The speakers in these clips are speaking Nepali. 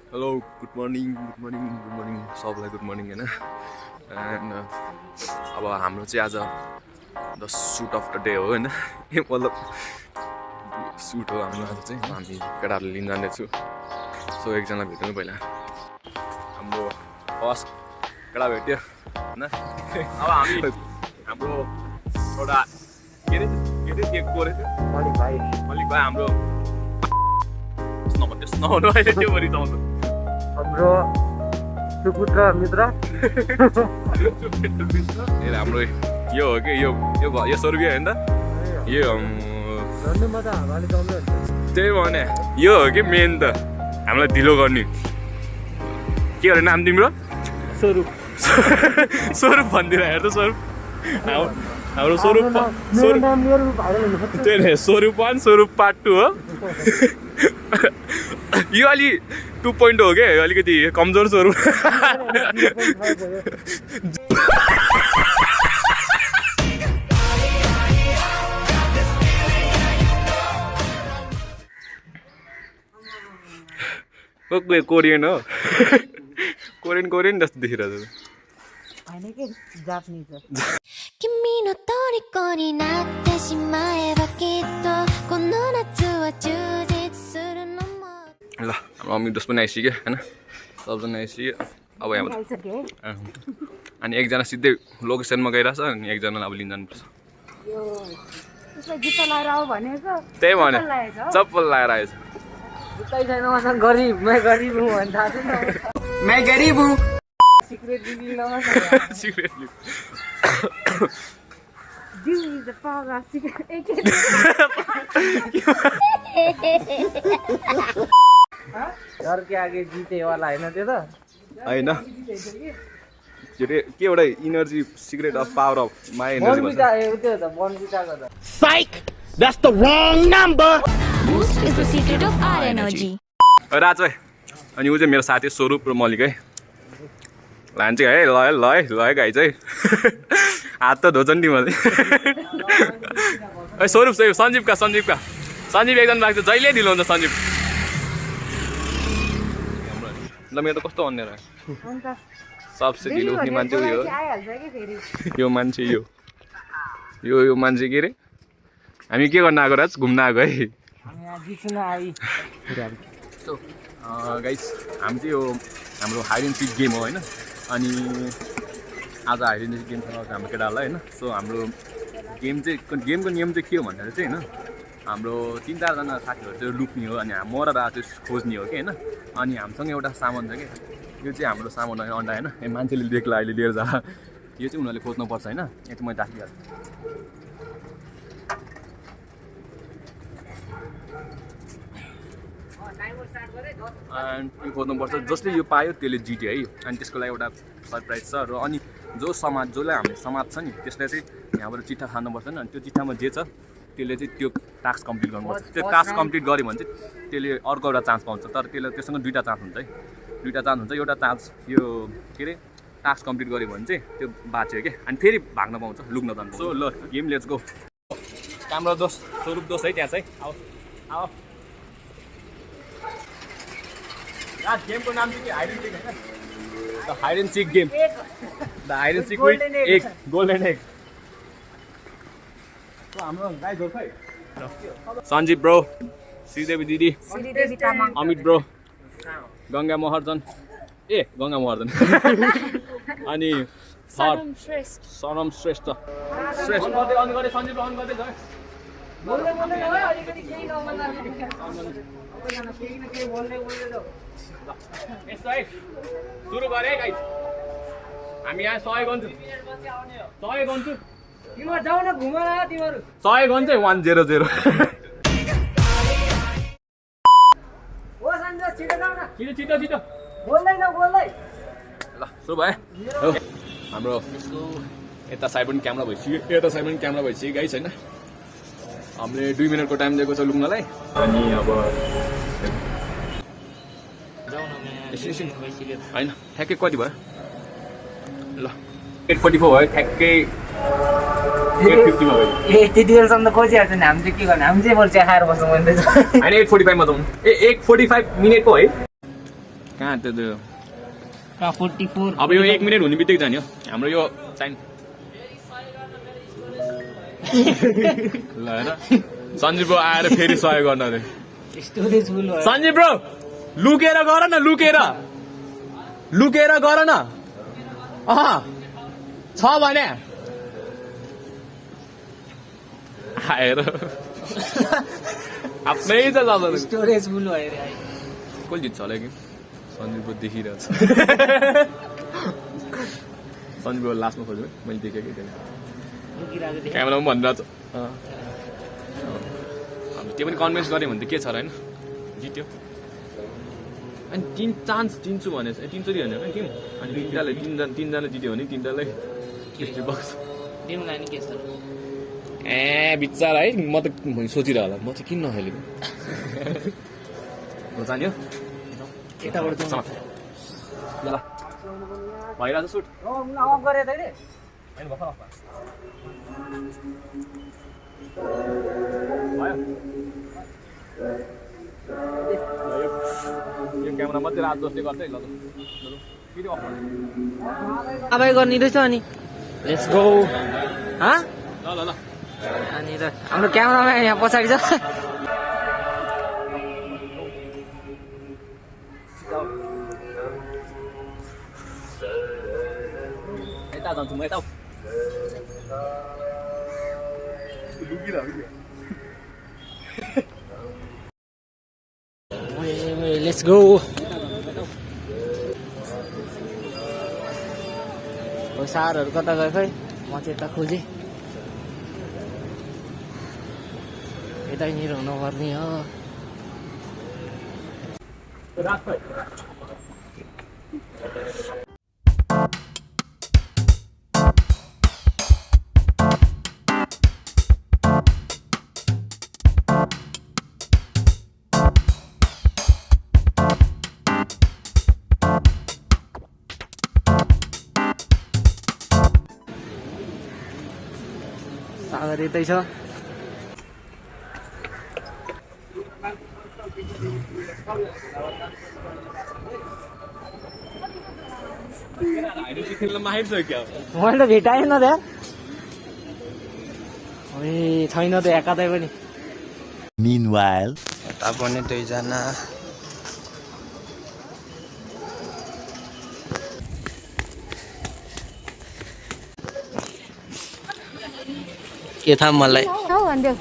Hello, good morning सबलाई गुड मर्निङ हैन एन्ड अब हाम्रो चाहिँ आज the suit of the day हो हैन मतलब सुट हो हाम्रो आज चाहिँ हामी केटाहरूले लिन जाँदैछु सो एकजना भेट्नु पहिला हाम्रो फर्स्ट केटा भेट्यो हैन अब हामी हाम्रो एउटा के रे के कोरे मलिक भाइ हाम्रो नभन्नु अहिले त्यो भरि चलाउँछ हाम्रो सुपुत्र मित्र हाम्रो यो हो कि यो 100 रुपियाँ होइन त यो त्यही भने यो हो कि मेन त हामीलाई ढिलो गर्ने के अरे नाम तिम्रो स्वरूप भनिदिएर हेर त स्वरूप हाम्रो स्वरूप त्यही नै स्वरूप 1 स्वरूप पार्ट 2 हो यो अलि 2.0 हो क्या अलिकति कमजोर स्वरूप कोरियन हो कोरियन जस्तो देखिरहेको होइन कि जापानिज हो 君の虜になってしまえばきっとこの夏は充実するのも ल हाम्रो अमित पनि आइसक्यो होइन सबजना आइसक्यो अब यहाँ अनि एकजना सिधै लोकेसनमा गइरहेछ अनि एकजना अब लिन जानुपर्छ त्यही भने चप्पल लगाएर आएछ जुत्तै छैन मसँग गरिब मैं गरिब हूँ भन्छ थाहा छैन मैं गरिब हूँ सिक्रेट दिदी secret This is the power of secret. घर के आगे जिते वाला हैन त्यो त हैन के रे के एउटा energy secret of power of my energy बनबिटा त्यो त बनबिटाको त Psych! That's the wrong number! Boost is the secret of our energy. राज भाइ अनि ऊ चाहिँ मेरो साथी स्वरूप र मलिक है लान्छ है ल गाई चाहिँ हात त धोजन तिमीहरूले स्वरूप सञ्जीवका सञ्जीव एकजना लाग्छ जहिले ढिलो हुन्छ सञ्जीव ल मेरो त कस्तो भन्ने रह्यो सबसे ढिलो उठ्ने मान्छे उयो यो मान्छे यो मान्छे के रे हामी के गर्न आएको राज घुम्न आएको है हामी यहाँ जित्न आइ सो गाइस हामी चाहिँ यो हाम्रो हाइड एन्ड सिक गेम हो होइन अनि आज हाइड एन्ड सिक गेम खेलाउँछ हाम्रो केटाहरूलाई होइन सो हाम्रो गेमको नियम चाहिँ के हो भन्दा चाहिँ होइन हाम्रो 3-4जना साथीहरू चाहिँ लुक्ने हो अनि म र राज चाहिँ खोज्ने हो कि होइन अनि हामीसँग एउटा सामान छ कि यो चाहिँ हाम्रो सामान होइन अन्डा होइन ए मान्छेले देख्ला अहिले लिएर जा यो चाहिँ उनीहरूले खोज्नुपर्छ होइन यो चाहिँ मैले राखिहाल्छु अनि यो खोज्नुपर्छ जसले यो पायो त्यसले जित्यो है अनि त्यसको लागि एउटा सरप्राइज छ र अनि जसलाई हामीले समाज छ नि त्यसलाई चाहिँ यहाँबाट चिठा खानुपर्छ नि अनि त्यो चिठामा जे छ त्यसले चाहिँ त्यो टास्क कम्प्लिट गर्नुपर्छ त्यो टास्क कम्प्लिट गऱ्यो भने चाहिँ त्यसले अर्को एउटा चान्स पाउँछ तर त्योसँग दुईवटा चान्स हुन्छ है एउटा चान्स यो के अरे टास्क कम्प्लिट गऱ्यो भने चाहिँ त्यो बाँच्यो क्या अनि फेरि भाग्न पाउँछ लुक्न जान्छ सो ल गेम लेट्स गो काम्रो दोष स्वरूप दोष है त्यहाँ चाहिँ आओ गेमको नाम चाहिँ के हाइड एन्ड सिक होइन the hide and seek game the hide and seek with egg golden egg हाम्रो गाई जोर खै सञ्जीव ब्रो श्रीदेवी दिदी अमित ब्रो गङ्गा महर्जन अनि सनम श्रेष्ठ सञ्जीव अन गर्दै जाऊ सुरु गरे गाइस हामी यहाँ 100 गन्छु तिम्रो जाऊ न घुमेर तिम्रो 100 गन्छ 100 ओ सञ्जय छिटो जाऊ न छिटो बोल्दै ल सुरु भयो हाम्रो यता साइड पनि क्यामेरा भइसक्यो गाइस होइन हामीले 2 मिनटको टाइम दिएको छ लुक्नलाई अनि अब होइन ठ्याक्कै कति भयो ल 8:44 भयो ठ्याक्कै 8:50 मा भयो ए त्यति बेलासम्म त खोजिहाल्छ नि हामी चाहिँ के गर्ने हामी चाहिँ बरु चिया खाएर बस्नु भन्दैछ होइन 8:45 मा त 8:45 मिनेटको है कहाँ त्यो 44 अब यो 1 मिनेट हुने बित्तिकै जाने हो हाम्रो यो टाइम ल हेर सञ्जीव ब्रो आएर फेरि सहयोग गर्न अरे स्टोरेज फुल भयो सञ्जीव ब्रो लुकेर गर न लुकेर गर न छ भने आएर आफ्नै त जाँदैन स्टोरेज फुल भयो रे कसले जित्छ होला कि सञ्जीव ब्रो देखिरहेछ सञ्जीव ब्रो लास्टमा खोज्यो मैले देखेँ कि लुकिरहेको देखेँ क्यामेरामा भनिरहेको छ त्यो पनि कन्भिन्स गऱ्यो भने त के छ र होइन जित्यो अनि 3 चान्स दिन्छु भने 3 होइन टिम अनि तिनजना जित्यो भने तिनजनालाई $50 दिउँला नि के छ ए बिचारा है म त सोचिरह होला म चाहिँ किन नखेलेको जान्यो यताबाट जाउँ ल भइरहेछ सुट अफ गरे त रे होइन भर्खर अफ भयो यो क्यामेरा मात्रै रात जसले गर्छ है ल फेरि अफ अब गर्ने रहेछ अनि लेट्स गो हा ल ल अनि त हाम्रो क्यामेराम्यान यहाँ पछाडि छ यता जान्छु म यता लेट्स गो सारहरू कता गयो खै म चाहिँ यता खोजेँ यतैनिर हुनुपर्ने हो सागर यतै छ खेल्न माहिर छ क्या मैले त भेटाएन त छैन त यहाँ कतै पनि Meanwhile, यता पनि दुईजना के थाहा मलाई हौ भन्देऊ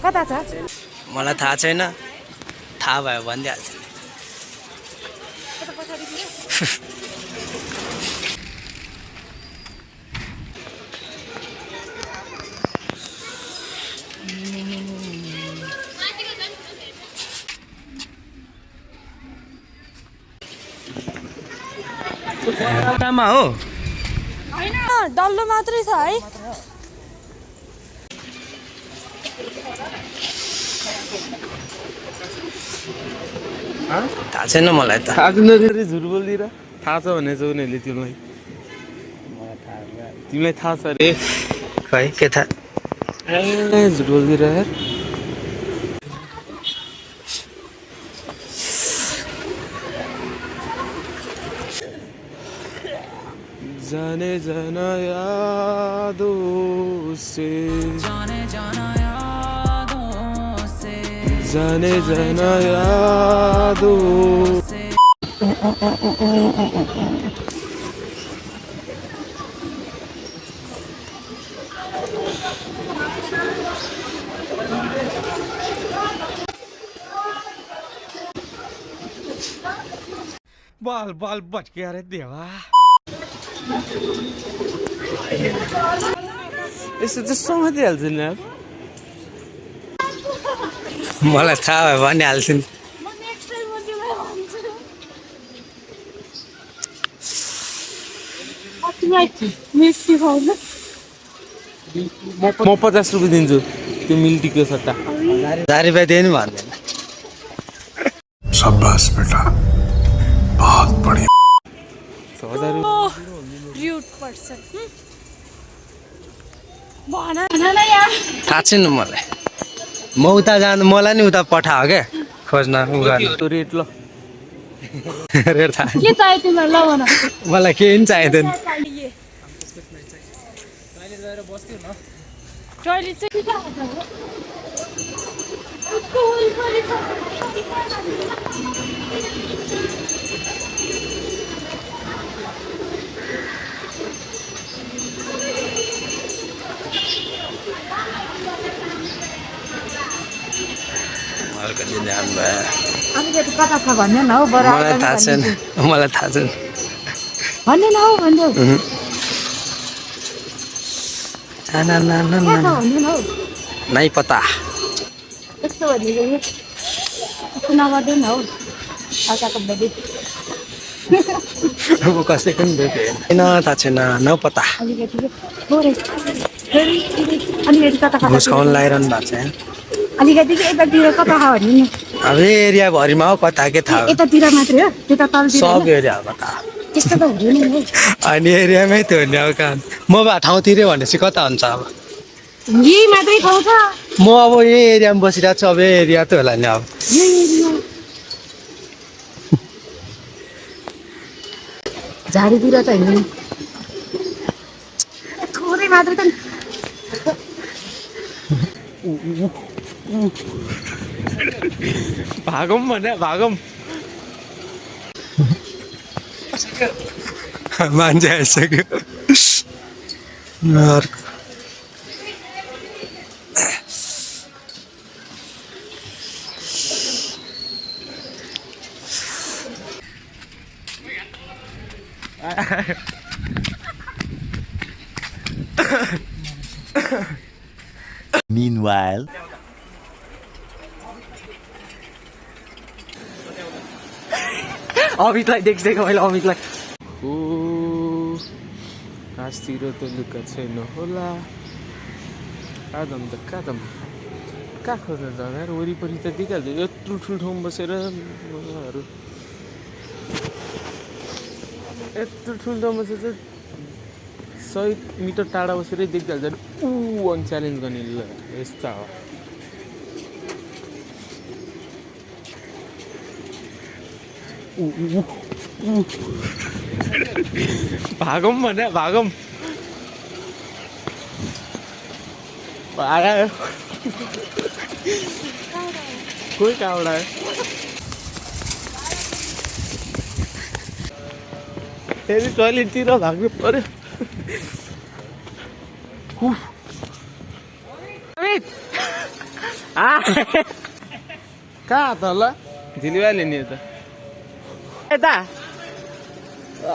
कता छ मलाई थाहा छैन थाहा भयो भनिदिइहाल्छ हो होइन डल्लो मात्रै छ है थाहा छैन मलाई त थाहा छैन झुट बोलिदिएर थाहा छ भने चाहिँ उनीहरूले तिमीलाई थाहा छ अरे खै के थाहा झुट बोलिदिएर यार जाने जाना यादों से जाने जाना यादों से बाल बाल बच गया रे देवा यस्तो चाहिँ समातिहाल्छ नि यार मलाई थाहा भयो भनिहाल्छु नि म 50 रुपियाँ दिन्छु त्यो मिल्टीको सट्टा 1000 रुपियाँ दिनु भन्दैन शाबाश बेटा बहुत बढ़िया 1000 rude person भन न यार थाहा छैन मलाई म उता जानु मलाई नि उता पठायो क्या खोज्न उ गर्न त्यो रेट ल रेड थाहा के चाहियो तिमीलाई ल भन मलाई केही पनि चाहिँदैन टोइलेट चाहिँ कहाँ छ उसको वरिपरि छ अलिकति ध्यान भयो अलिकति कता छ भन्ने न हौ बरु मलाई थाहा छैन मलाई थाहा छैन भन्ने न हौ भन्देऊ ना ना ना ना कहाँ छ भन्ने न हौ नै पता यस्तो भनेको यस्तो नगर्दैन हौ अर्काको बेबी अब कसैको पनि भेटेन थाहा छैन न पता अलिकति थोरै अलिकति कता कता घुसाउन लगाइरहनु भएको छ यहाँ अलिकति यतातिर कता छ भन्ने नि अब एरियाभरिमा हो कता के थाहा हो यतातिर मात्रै हो त्यता तलतिर सब एरिया हो कता त्यस्तो त हुँदैन नि हौ अनि एरियामै त्यो हुने अब कहाँ म भए ठाउँतिरै भनेपछि कता हुन्छ अब यही मात्रै ठाउँ छ म अब यही एरियामा बसिरहेको छु अब यही एरिया त होला नि अब यही एरिया झाडीतिर त होइन नि थोरै मात्रै त भागौँ भने भागौँ मान्छे आइसक्यो अर्को Meanwhile, अमितलाई देख्दैको मैले अमितलाई ओ आजतिर त लुका छैन होला कादम त कादम कहाँ खोज्न जाँदा वरिपरि त देखिहाल्छ यत्रो ठुलो ठाउँमा बसेर यत्रो ठुलो ठाउँमा बसेर 100 मिटर टाढा बसेरै देखिहाल्छ ऊ अनि च्यालेन्ज गर्ने ल यस्ता हो भागौँ भने भागौँ आयो कोही कहाँबाट आयो फेरि टोइलेटतिर भाग्नु पर्यो कहाँ त ल झिलिवाले नि त यता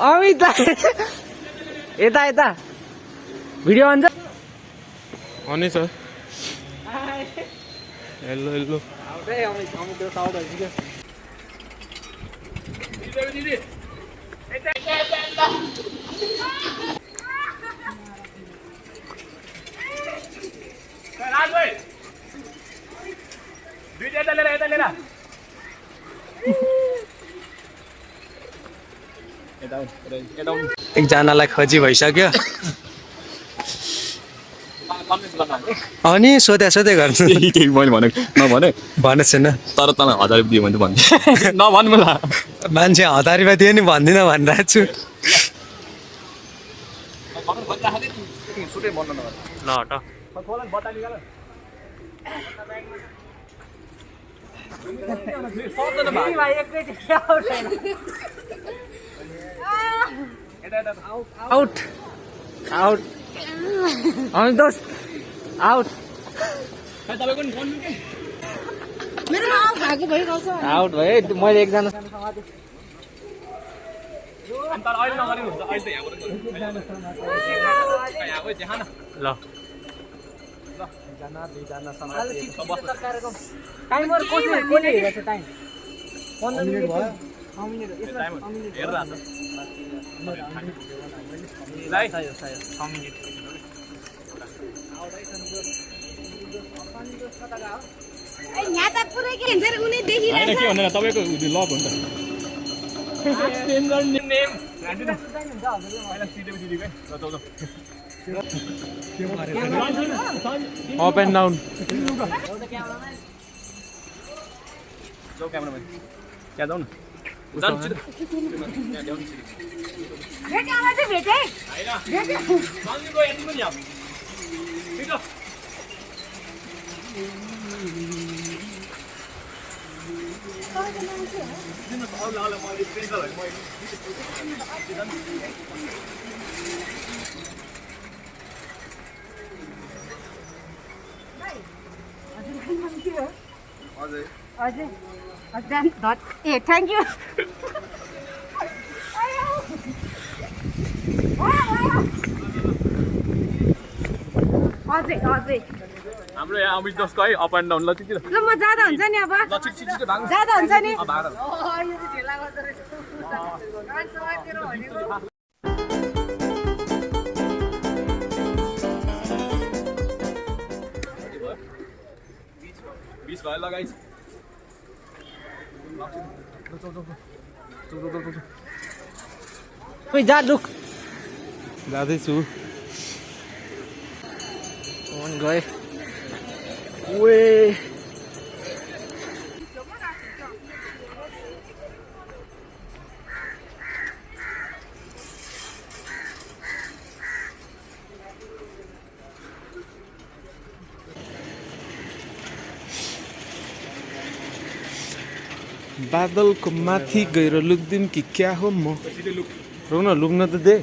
अमित यता यता भिडियो अन अनि छ हेलो हेलो एकजनालाई खोजी भइसक्यो अनि सोधे गर्छु केही मैले भनेको नभने भनेको छैन तर तँलाई 1000 रुपियाँ दियो भने त भन्छु नभन् मलाई मान्छे 1000 रुपियाँ दियो नि भन्दिनँ भनिरहेको छु ल हट आउट आउट अमित दोस्त आउट आउट भयो मैले एकजना ल टाइमर कसले हेरेको छ टाइम 15 मिनेट भयो 6 मिनेट यहाँ त पुरै के हुन्छ उनी देखिरहेछ के भनेर तपाईको लक हुन्छ अप एन्ड डाउन जाऊ क्यामेराम्यान त्यहाँ जाऊ न जानु छिटो यहाँ ल्याउनु छिटो भेटे आमा चाहिँ भेटे हैन सन्जीको यति पनि अब छिटो हजुर हजुर ए थ्याङ्क यू अझै अझै हाम्रो यहाँ अमित दसको है अप एन्ड डाउन ल त्यति ल म जाँदा हुन्छ नि अब ल छिटो छिटो भाग जाँदा हुन्छ नि अब भाग बीस भयो लगाइ खोइ जा लुक जाँदैछु गए ओए बादलको माथि गएर लुक्दिम कि क्या हो म रोन लुक्न त दे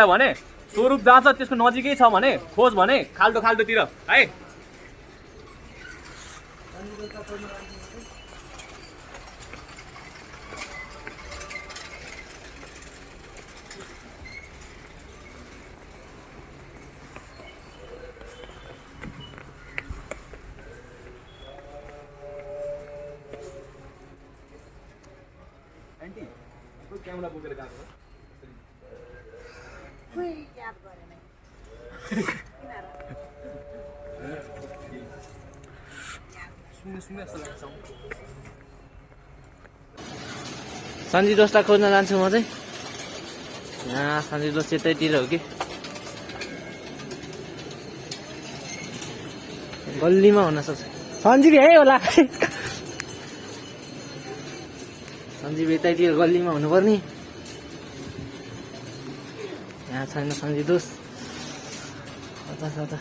भने स्वरूप जहाँ छ त्यसको नजिकै छ भने खोज भने खाल्डो खाल्डोतिर है क्यामेरा बोकेर गएको सन्जी दोस्ता खोज्न जान्छु म चाहिँ यहाँ सन्जी दोस्त यतैतिर हो कि गल्लीमा हुन सक्छ सन्जीव यही होला सन्जीव यतैतिर गल्लीमा हुनुपर्ने यहाँ छैन सन्जी दोस्त कता कता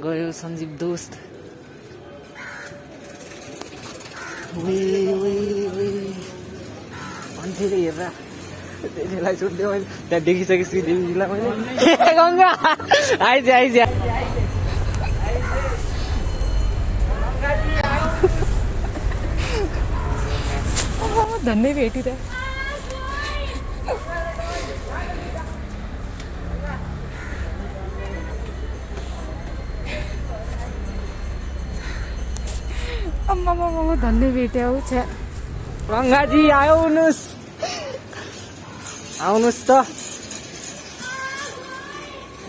गयो सन्जीव दोस्त मान्छेले हेर्दा त्यसलाई सोध्दै मैले त्यहाँ देखिसकेँ श्रीदेवीजीलाई मैले गङ्गा आइज आइज धन्य भेटी त अम्मा धन्य भेट्या हौ छ्या गङ्गाजी आउनुहोस् आउनुहोस् त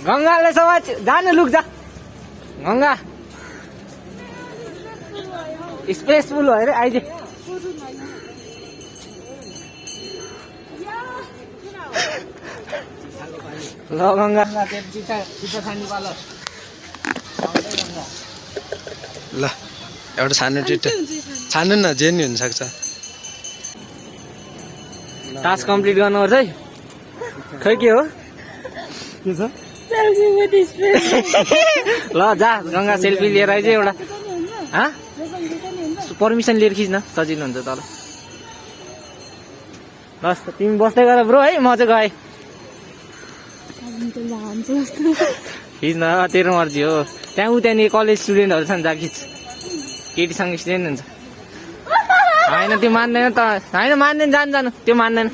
गङ्गाले समाज जानु लुक जा गङ्गा स्पेसफुल भयो अरे आइज ल गङ्गा ल एउटा सानो टिट छान्नु न जे नि हुनसक्छ टास्क कम्प्लिट गर्नुपर्छ है खै के हो के छ ल जा गङ्गा सेल्फी लिएर आइज एउटा पर्मिसन लिएर खिच्न सजिलो हुन्छ तल ल तिमी बस्दै गर ब्रो है म चाहिँ गएँ खिच्न तेरो मर्जी हो त्यहाँ त्यहाँनिर कलेज स्टुडेन्टहरू छन् जहाँ खिच केटीसँग स्टुडेन्ट हुन्छ होइन त्यो मान्दैन त होइन मान्दैन जानु जानु त्यो मान्दैन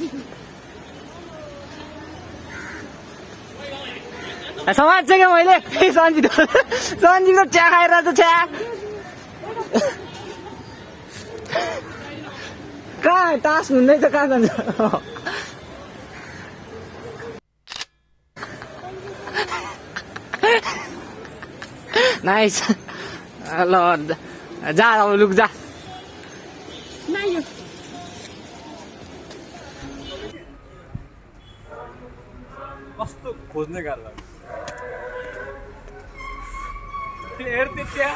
समाज चाहिँ क्या मैले सन्जीव त चिया खाएर त चिया कहाँ टास्क हुँदैछ कहाँ जान्छ नाइस ल जा अब लुक जा कस्तो खोज्ने गाह्रो लाग्छ त्यो हेर त्यो त्यहाँ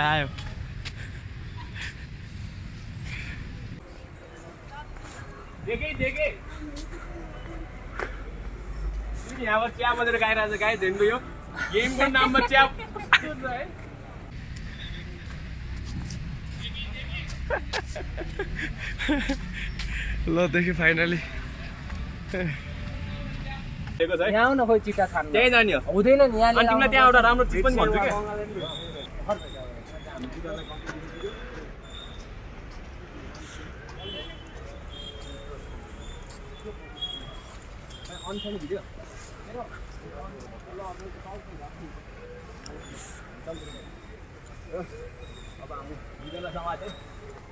आयो देखे यहाँबाट चिया बजेर गाइरहेको छ गाई धेनको यो गेमको नाममा चिया है ल देखि फाइनली यहाँ आउन खोइ चिट्टा खानु त्यही जाने हो हुँदैन नि यहाँ अनि तिमीलाई त्यहाँ एउटा राम्रो चिज पनि भन्छु क्या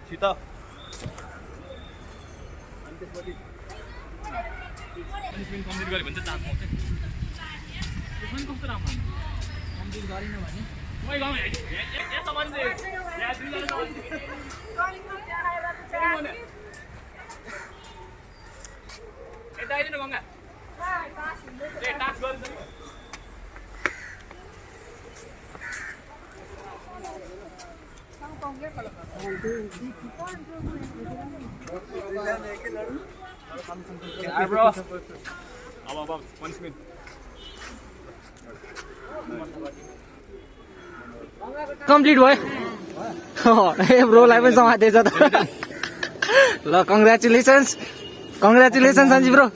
छिटो अनि त्यसपछि कम्प्लिट गऱ्यो भने चाहिँ चान्स पाउँछ त्यो पनि कस्तो राम्रो कम्प्लिट गरिन भने मै गाउँ यस्तो मान्छे यहाँ दुईजना यता आइदिनु गङ्गा ए टास्क गर्छ नि bro अब पनिशमेन्ट कम्प्लिट भयो ए ब्रोलाई पनि समातेछ त ल कङ्ग्रेचुलेसन्स सञ्जीव ब्रो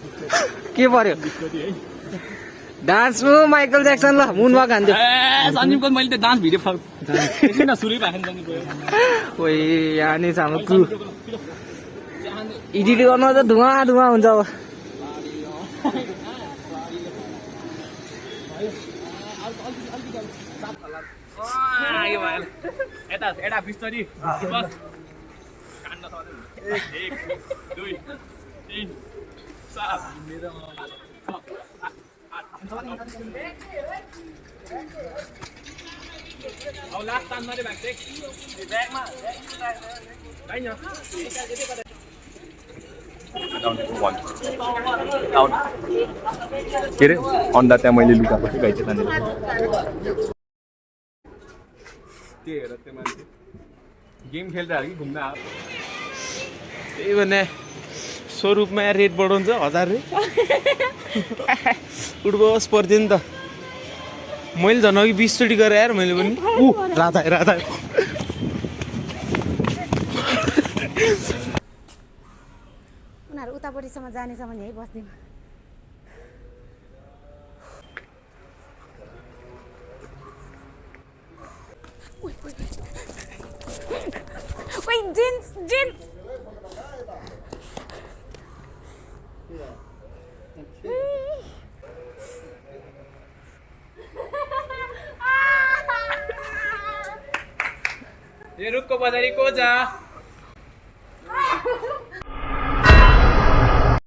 के पर्यो डान्स माइकल ज्याक्सन ल मुन वाक हान्थ्यो सञ्जीवको मैले त्यो डान्स भिडियो एकछिन सुरु भएको ओइ यहाँ नि हाम्रो क्रु एडिट गर्न त धुवा हुन्छ अब यता बिस्तारी बस काण्ड 1 2 3 4 अब लास्ट टाइम मात्रै भएको चाहिँ ब्यागमा होइन के अरे अन्डा त्यहाँ मैले लुकाएको थिएँ गाई चाहिँ त्यही हेर त्यो मान्छे गेम खेल्दा कि घुम्न आयो त्यही भने स्वरूपमा रेट बढाउँछ 1000 रे उठ्बोस पर्थ्यो नि त मैले झन् अघि 20 चोटि गरेँ यार मैले पनि राधा उनीहरू उतापट्टिसम्म जानेछ भने यही बस्दिनँ Wait, jeans! ये रुखको बजारी को जा